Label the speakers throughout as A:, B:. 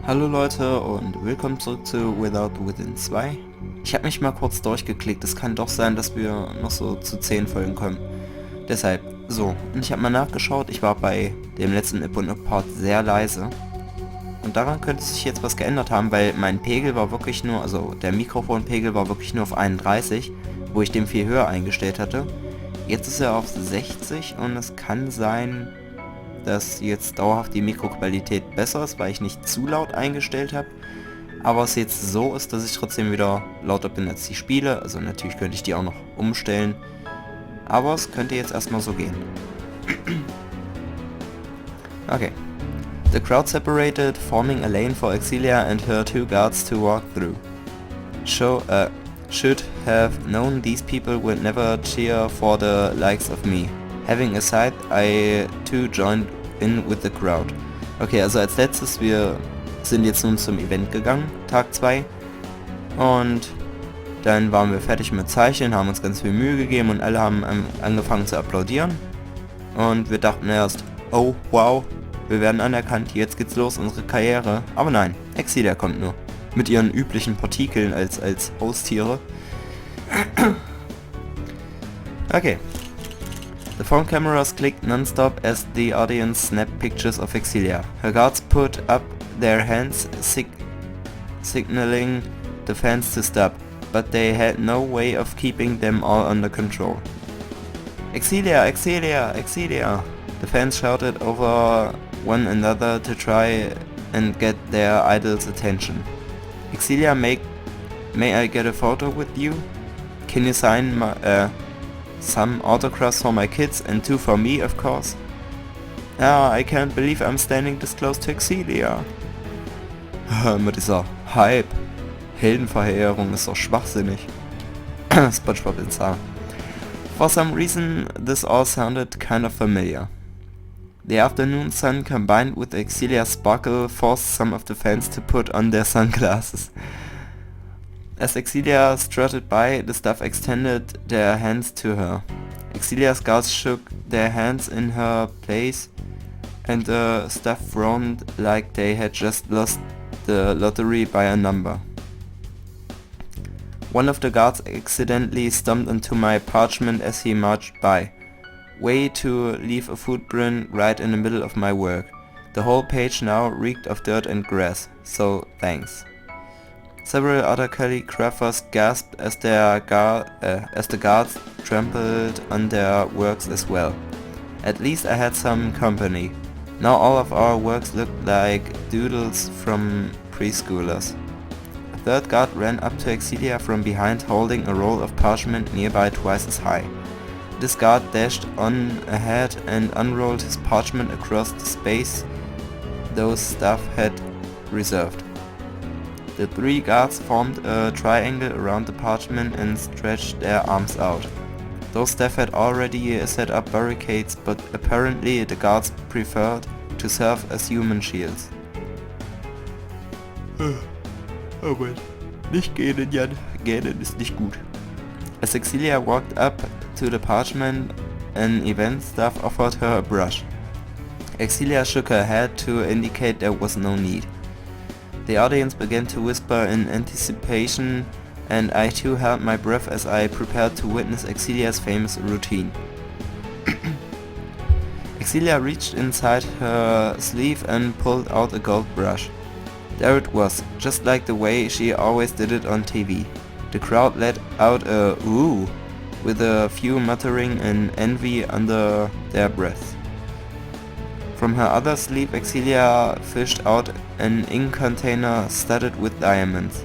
A: Hallo Leute und willkommen zurück zu Without Within 2. Ich habe mich mal kurz durchgeklickt, es kann doch sein, dass wir noch so zu 10 Folgen kommen. Deshalb, so, und ich habe mal nachgeschaut, ich war bei dem letzten Ip und Up Part sehr leise. Und daran könnte sich jetzt was geändert haben, weil mein Pegel war wirklich nur, also der Mikrofonpegel war wirklich nur auf 31, wo ich den viel höher eingestellt hatte. Jetzt ist er auf 60 und es kann sein, dass jetzt dauerhaft die Mikroqualität besser ist, weil ich nicht zu laut eingestellt habe. Aber es jetzt so ist, dass ich trotzdem wieder lauter bin als die Spiele. Also natürlich könnte ich die auch noch umstellen. Aber es könnte jetzt erstmal so gehen. Okay. The crowd separated, forming a lane for Excelia and her two guards to walk through. Should have known these people would never cheer for the likes of me. Having a side, I too joined in with the crowd. Okay, also als letztes, wir sind jetzt nun zum Event gegangen, Tag 2. Und dann waren wir fertig mit Zeichnen, haben uns ganz viel Mühe gegeben und alle haben angefangen zu applaudieren. Und wir dachten erst, oh wow, wir werden anerkannt, jetzt geht's los, unsere Karriere. Aber nein, Excelia kommt nur. Mit ihren üblichen Partikeln als Haustiere. Okay. The phone cameras clicked non-stop as the audience snapped pictures of Excelia. Her guards put up their hands, signaling the fans to stop, but they had no way of keeping them all under control. Excelia, Excelia, Excelia! The fans shouted over one another to try and get their idol's attention. Excelia, may I get a photo with you? Can you sign some autographs for my kids and 2 for me, of course? Ah, I can't believe I'm standing this close to Excelia. Mit dieser Hype. Heldenverehrung ist doch schwachsinnig. SpongeBob Insar. For some reason, this all sounded kind of familiar. The afternoon sun combined with Excelia's sparkle forced some of the fans to put on their sunglasses. As Excelia strutted by, the staff extended their hands to her. Excelia's guards shook their hands in her place, and the staff frowned like they had just lost the lottery by a number. One of the guards accidentally stomped onto my parchment as he marched by. Way to leave a footprint right in the middle of my work. The whole page now reeked of dirt and grass, so thanks. Several other calligraphers gasped as the guards trampled on their works as well. At least I had some company. Now all of our works looked like doodles from preschoolers. A third guard ran up to Excelia from behind, holding a roll of parchment nearby twice as high. This guard dashed on ahead and unrolled his parchment across the space those staff had reserved. The 3 guards formed a triangle around the parchment and stretched their arms out. Those staff had already set up barricades, but apparently the guards preferred to serve as human shields. Oh Mann. Nicht gähnen, Jan. Gähnen ist nicht gut. As Excelia walked up to the parchment, an event staff offered her a brush. Excelia shook her head to indicate there was no need. The audience began to whisper in anticipation, and I too held my breath as I prepared to witness Excelia's famous routine. Excelia reached inside her sleeve and pulled out a gold brush. There it was, just like the way she always did it on TV. The crowd let out a ooh, with a few muttering in envy under their breaths. From her other sleeve, Excelia fished out an ink container studded with diamonds.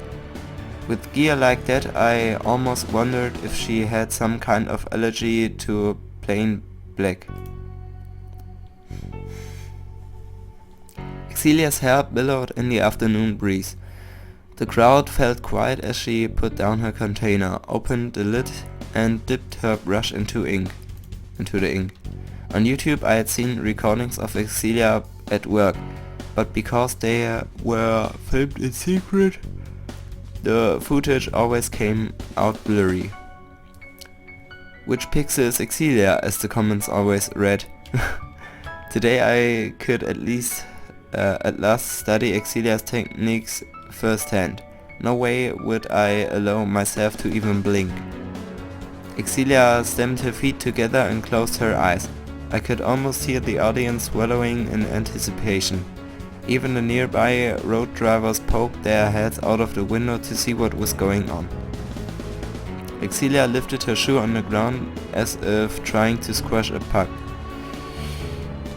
A: With gear like that, I almost wondered if she had some kind of allergy to plain black. Excelia's hair billowed in the afternoon breeze. The crowd felt quiet as she put down her container, opened the lid, and dipped her brush into the ink. On YouTube I had seen recordings of Excelia at work, but because they were filmed in secret, the footage always came out blurry. Which pixel is Excelia, as the comments always read. Today I could at least at last study Excelia's techniques firsthand. No way would I allow myself to even blink. Excelia stamped her feet together and closed her eyes. I could almost hear the audience swallowing in anticipation. Even the nearby road drivers poked their heads out of the window to see what was going on. Excelia lifted her shoe on the ground as if trying to squash a puck.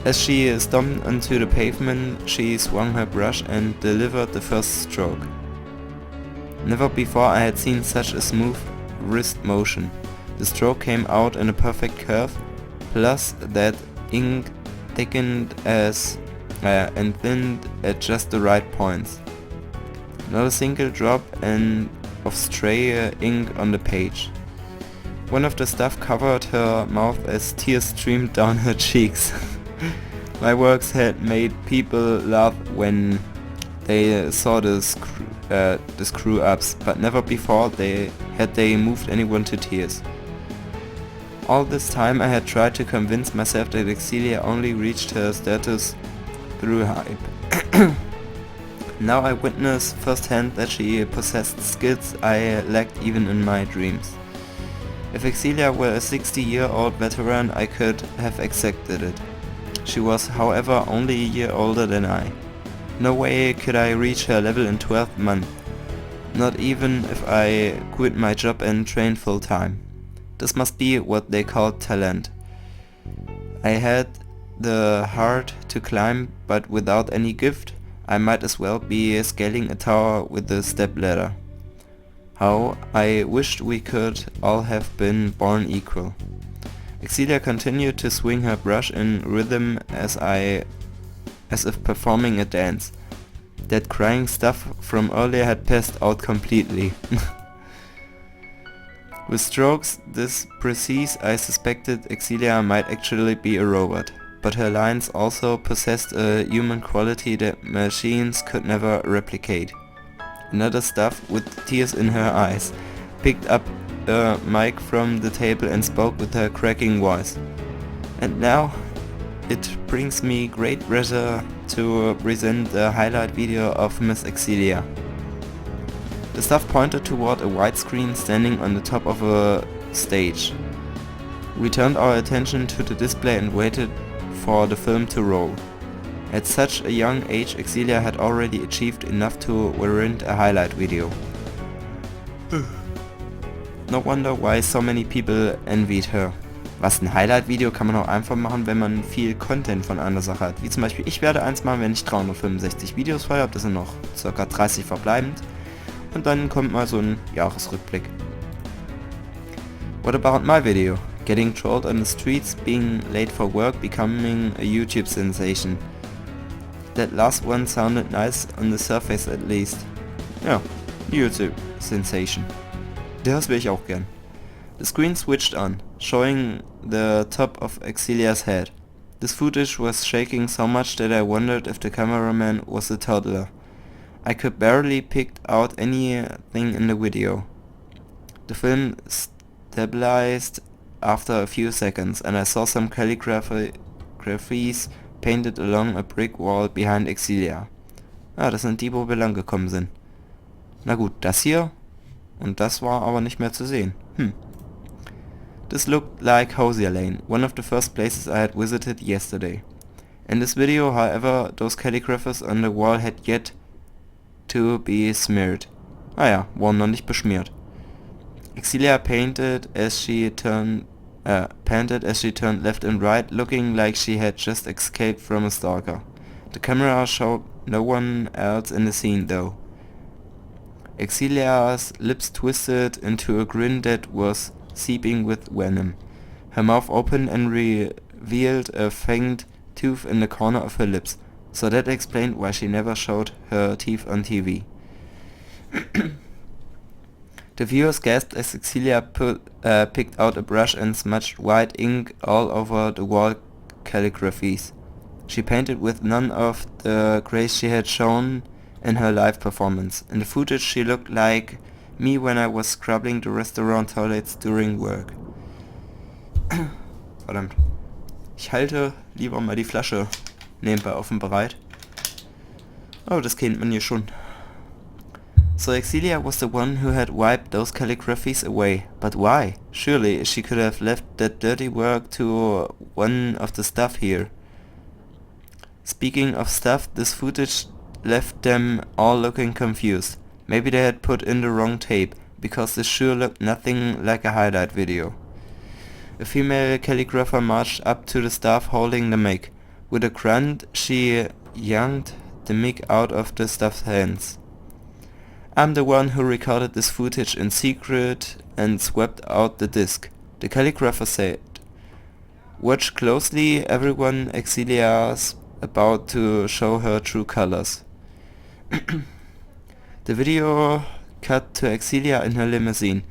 A: As she stomped onto the pavement, she swung her brush and delivered the first stroke. Never before I had seen such a smooth wrist motion. The stroke came out in a perfect curve, plus that ink thickened and thinned at just the right points. Not a single drop of stray ink on the page. One of the stuff covered her mouth as tears streamed down her cheeks. My works had made people laugh when they saw the screw-ups, but never before had they moved anyone to tears. All this time I had tried to convince myself that Excelia only reached her status through hype. Now I witness firsthand that she possessed skills I lacked even in my dreams. If Excelia were a 60-year-old veteran, I could have accepted it. She was, however, only a year older than I. No way could I reach her level in 12 months, not even if I quit my job and trained full time. This must be what they call talent. I had the heart to climb, but without any gift, I might as well be scaling a tower with a stepladder. How I wished we could all have been born equal. Excelia continued to swing her brush in rhythm as if performing a dance. That crying stuff from earlier had passed out completely. With strokes this precise, I suspected Excelia might actually be a robot, but her lines also possessed a human quality that machines could never replicate. Another stuff with tears in her eyes picked up a mic from the table and spoke with her cracking voice. And now it brings me great pleasure to present the highlight video of Miss Excelia. The stuff pointed toward a widescreen standing on the top of a stage. We turned our attention to the display and waited for the film to roll. At such a young age, Excelia had already achieved enough to warrant a highlight video. No wonder why so many people envied her. Was, ein Highlight-Video kann man auch einfach machen, wenn man viel Content von einer Sache hat. Wie zum Beispiel, ich werde eins machen, wenn ich 365 Videos voll habe, das sind noch ca. 30 verbleibend. Und dann kommt mal so ein Jahresrückblick. What about my video? Getting trolled on the streets, being late for work, becoming a YouTube sensation. That last one sounded nice on the surface at least. Ja, YouTube sensation. Das will ich auch gern. The screen switched on, showing the top of Excelia's head. This footage was shaking so much that I wondered if the cameraman was a toddler. I could barely pick out anything in the video. The film stabilized after a few seconds and I saw some calligraphies painted along a brick wall behind Excelia. Ah, das sind die, wo wir lang gekommen sind. Na gut, das hier und das war aber nicht mehr zu sehen. This looked like Hosier Lane, one of the first places I had visited yesterday. In this video, however, those calligraphies on the wall had yet to be smeared. Ah ja, wurden noch nicht beschmiert. Excelia panted as she turned left and right, looking like she had just escaped from a stalker. The camera showed no one else in the scene though. Excelia's lips twisted into a grin that was seeping with venom. Her mouth opened and revealed a fanged tooth in the corner of her lips, so that explained why she never showed her teeth on TV. The viewers gasped as Excelia picked out a brush and smudged white ink all over the wall calligraphies. She painted with none of the grace she had shown in her live performance. In the footage she looked like me when I was scrubbing the restaurant toilets during work. Verdammt. Ich halte lieber mal die Flasche nebenbei offen bereit. Oh, das kennt man ja schon. So Excelia was the one who had wiped those calligraphies away. But why? Surely she could have left that dirty work to one of the staff here. Speaking of stuff, this footage left them all looking confused. Maybe they had put in the wrong tape, because this sure looked nothing like a highlight video. A female calligrapher marched up to the staff holding the mic. With a grunt, she yanked the mic out of the staff's hands. I'm the one who recorded this footage in secret and swapped out the disc, the calligrapher said. Watch closely, everyone, Excelia's about to show her true colors. The video cut to Excelia in her limousine.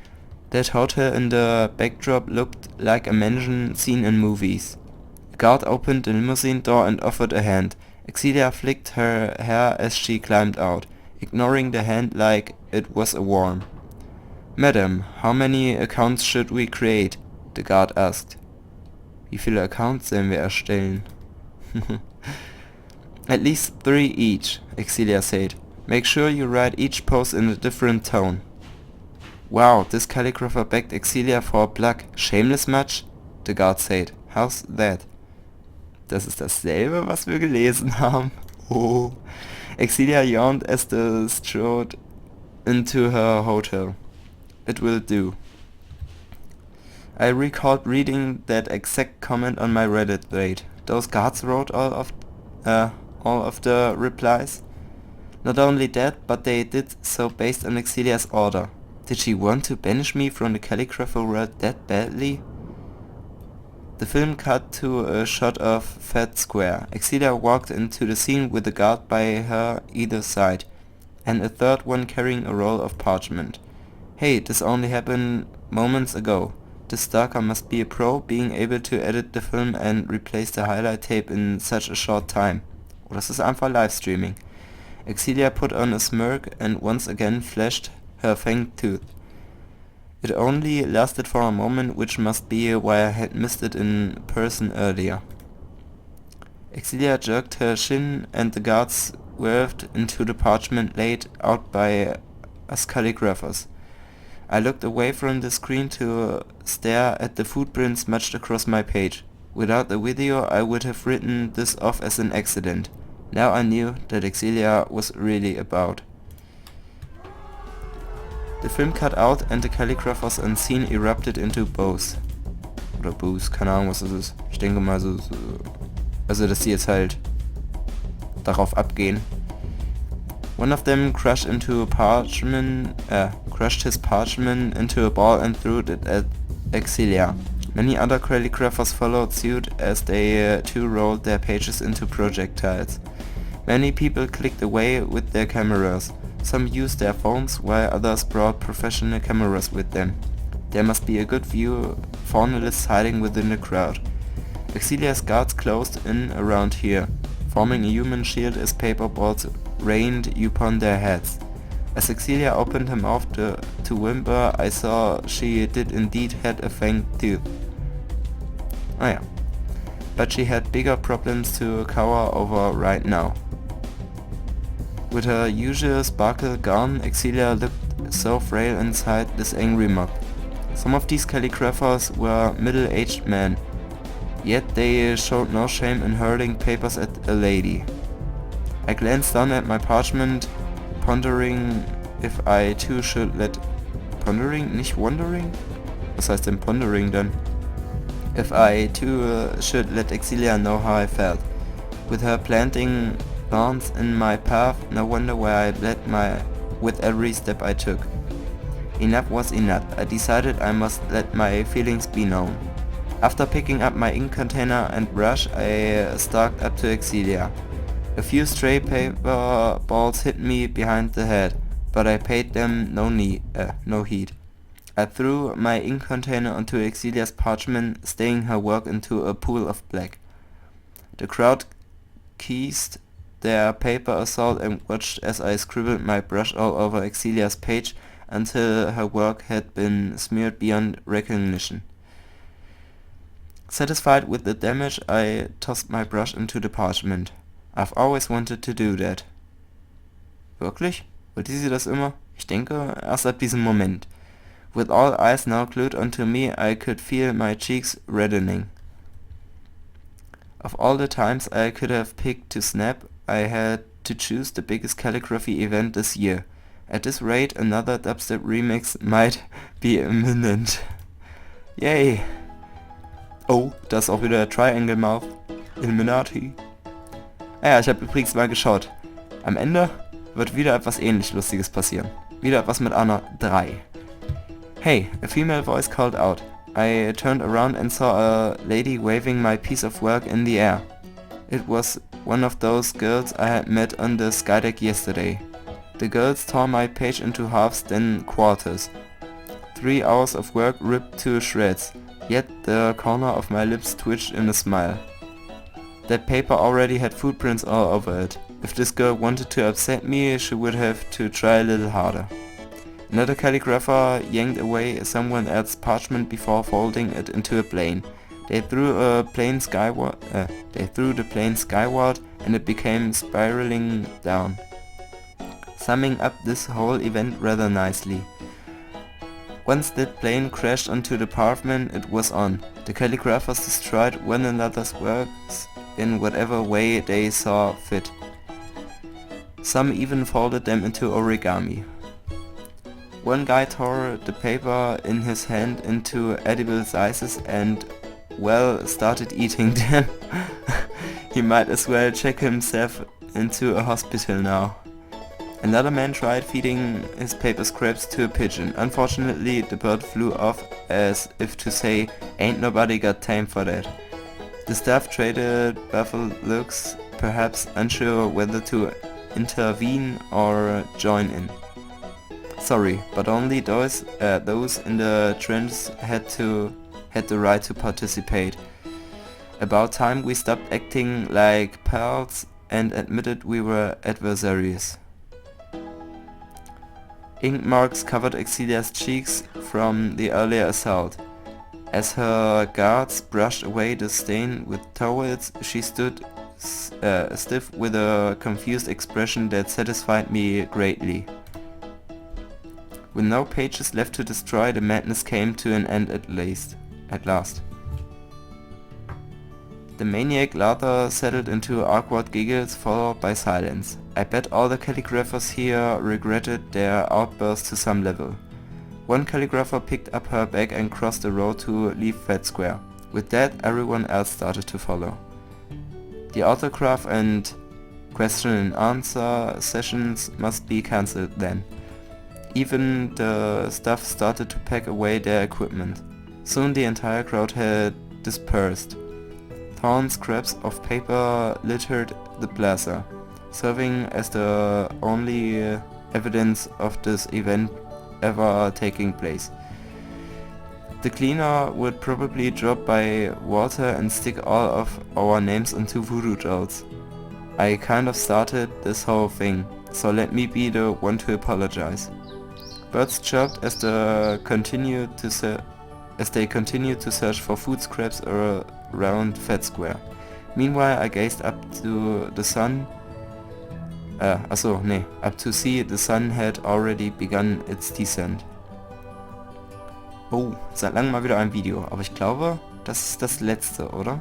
A: That hotel in the backdrop looked like a mansion seen in movies. A guard opened the limousine door and offered a hand. Excelia flicked her hair as she climbed out, ignoring the hand like it was a worm. Madam, how many accounts should we create? The guard asked. Wie viele Accounts sollen wir erstellen? At least 3 each, Excelia said. Make sure you write each post in a different tone. Wow, this calligrapher begged Excelia for a plug. Shameless much? The guard said. How's that? Das ist dasselbe, was wir gelesen haben. Oh. Excelia yawned as they strode into her hotel. It will do. I recalled reading that exact comment on my Reddit thread. Those guards wrote all of the replies. Not only that, but they did so based on Excelia's order. Did she want to banish me from the calligrapher world that badly? The film cut to a shot of Fed Square. Excelia walked into the scene with a guard by her either side, and a third one carrying a roll of parchment. Hey, this only happened moments ago. This stalker must be a pro, being able to edit the film and replace the highlight tape in such a short time. Oder es ist einfach Livestreaming. Excelia put on a smirk and once again flashed her fanged tooth. It only lasted for a moment, which must be why I had missed it in person earlier. Excelia jerked her chin and the guards swerved into the parchment laid out by us calligraphers. I looked away from the screen to stare at the footprints smudged across my page. Without the video, I would have written this off as an accident. Now I knew that Excelia was really about. The film cut out and the calligraphers on scene erupted into bows. Oder boos, keine Ahnung was das ist. Ich denke mal so, also dass sie jetzt halt darauf abgehen. One of them crushed his parchment into a ball and threw it at Excelia. Many other calligraphers followed suit as they too rolled their pages into projectiles. Many people clicked away with their cameras. Some used their phones, while others brought professional cameras with them. There must be a good view of journalists hiding within the crowd. Excelia's guards closed in around here, forming a human shield as paper balls rained upon their heads. As Excelia opened her mouth to whimper, I saw she did indeed had a fanged tooth. Oh yeah. But she had bigger problems to cower over right now. With her usual sparkle gone, Excelia looked so frail inside this angry mob. Some of these calligraphers were middle-aged men, yet they showed no shame in hurling papers at a lady. I glanced down at my parchment, pondering if I too should let... Pondering? Nicht wondering? Was heißt denn pondering dann? If I too should let Excelia know how I felt. With her planting thorns in my path, no wonder where I bled with every step I took. Enough was enough. I decided I must let my feelings be known. After picking up my ink container and brush, I stalked up to Excelia. A few stray paper balls hit me behind the head, but I paid them no heed. I threw my ink container onto Excelia's parchment, staying her work into a pool of black. The crowd ceased their paper assault and watched as I scribbled my brush all over Excelia's page until her work had been smeared beyond recognition. Satisfied with the damage, I tossed my brush into the parchment. I've always wanted to do that. Wirklich? Wollte sie das immer? Ich denke, erst ab diesem Moment. With all eyes now glued onto me, I could feel my cheeks reddening. Of all the times I could have picked to snap, I had to choose the biggest calligraphy event this year. At this rate, another dubstep remix might be imminent. Yay! Oh, da ist auch wieder Triangle Mouth. Illuminati. Ja, ich habe übrigens mal geschaut. Am Ende wird wieder etwas ähnlich Lustiges passieren. Wieder etwas mit einer 3. Hey, a female voice called out. I turned around and saw a lady waving my piece of work in the air. It was one of those girls I had met on the skydeck yesterday. The girls tore my page into halves, then quarters. 3 hours of work ripped to shreds, yet the corner of my lips twitched in a smile. That paper already had footprints all over it. If this girl wanted to upset me, she would have to try a little harder. Another calligrapher yanked away someone else's parchment before folding it into a plane. They threw the plane skyward, and it became spiraling down. Summing up this whole event rather nicely. Once that plane crashed onto the pavement, it was on. The calligraphers destroyed one another's works in whatever way they saw fit. Some even folded them into origami. One guy tore the paper in his hand into edible slices and, well, started eating them. He might as well check himself into a hospital now. Another man tried feeding his paper scraps to a pigeon. Unfortunately, the bird flew off as if to say, ain't nobody got time for that. The staff traded baffled looks, perhaps unsure whether to intervene or join in. Sorry, but only those in the trenches had the right to participate. About time we stopped acting like pals and admitted we were adversaries. Ink marks covered Excelia's cheeks from the earlier assault. As her guards brushed away the stain with towels, she stood stiff with a confused expression that satisfied me greatly. With no pages left to destroy, the madness came to an end at last. The maniac lather settled into awkward giggles followed by silence. I bet all the calligraphers here regretted their outburst to some level. One calligrapher picked up her bag and crossed the road to leave Fed Square. With that, everyone else started to follow. The autograph and question and answer sessions must be cancelled then. Even the staff started to pack away their equipment. Soon the entire crowd had dispersed. Torn scraps of paper littered the plaza, serving as the only evidence of this event ever taking place. The cleaner would probably drop by water and stick all of our names into voodoo dolls. I kind of started this whole thing, so let me be the one to apologize. Birds chirped as they continued to search for food scraps around Fed Square. Meanwhile, I gazed up to the sun. Up to see the sun had already begun its descent. Oh, seit langem mal wieder ein Video, aber ich glaube, das ist das letzte, oder?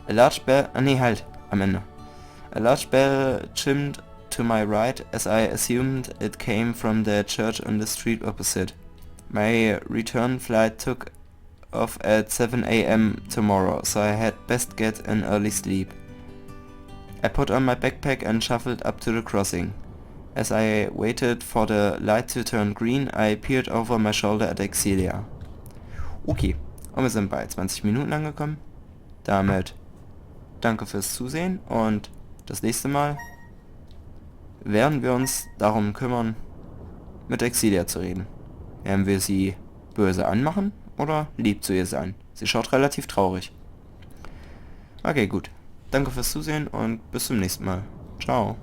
A: A large bell, am Ende. A large bell chimed to my right as I assumed it came from the church on the street opposite. My return flight took off at 7 AM tomorrow, so I had best get an early sleep. I put on my backpack and shuffled up to the crossing. As I waited for the light to turn green, I peered over my shoulder at Excelia. Okay, und wir sind bei 20 Minuten angekommen. Damit danke fürs Zusehen und das nächste Mal werden wir uns darum kümmern, mit Excelia zu reden. Werden wir sie böse anmachen oder lieb zu ihr sein? Sie schaut relativ traurig. Okay, gut. Danke fürs Zusehen und bis zum nächsten Mal. Ciao.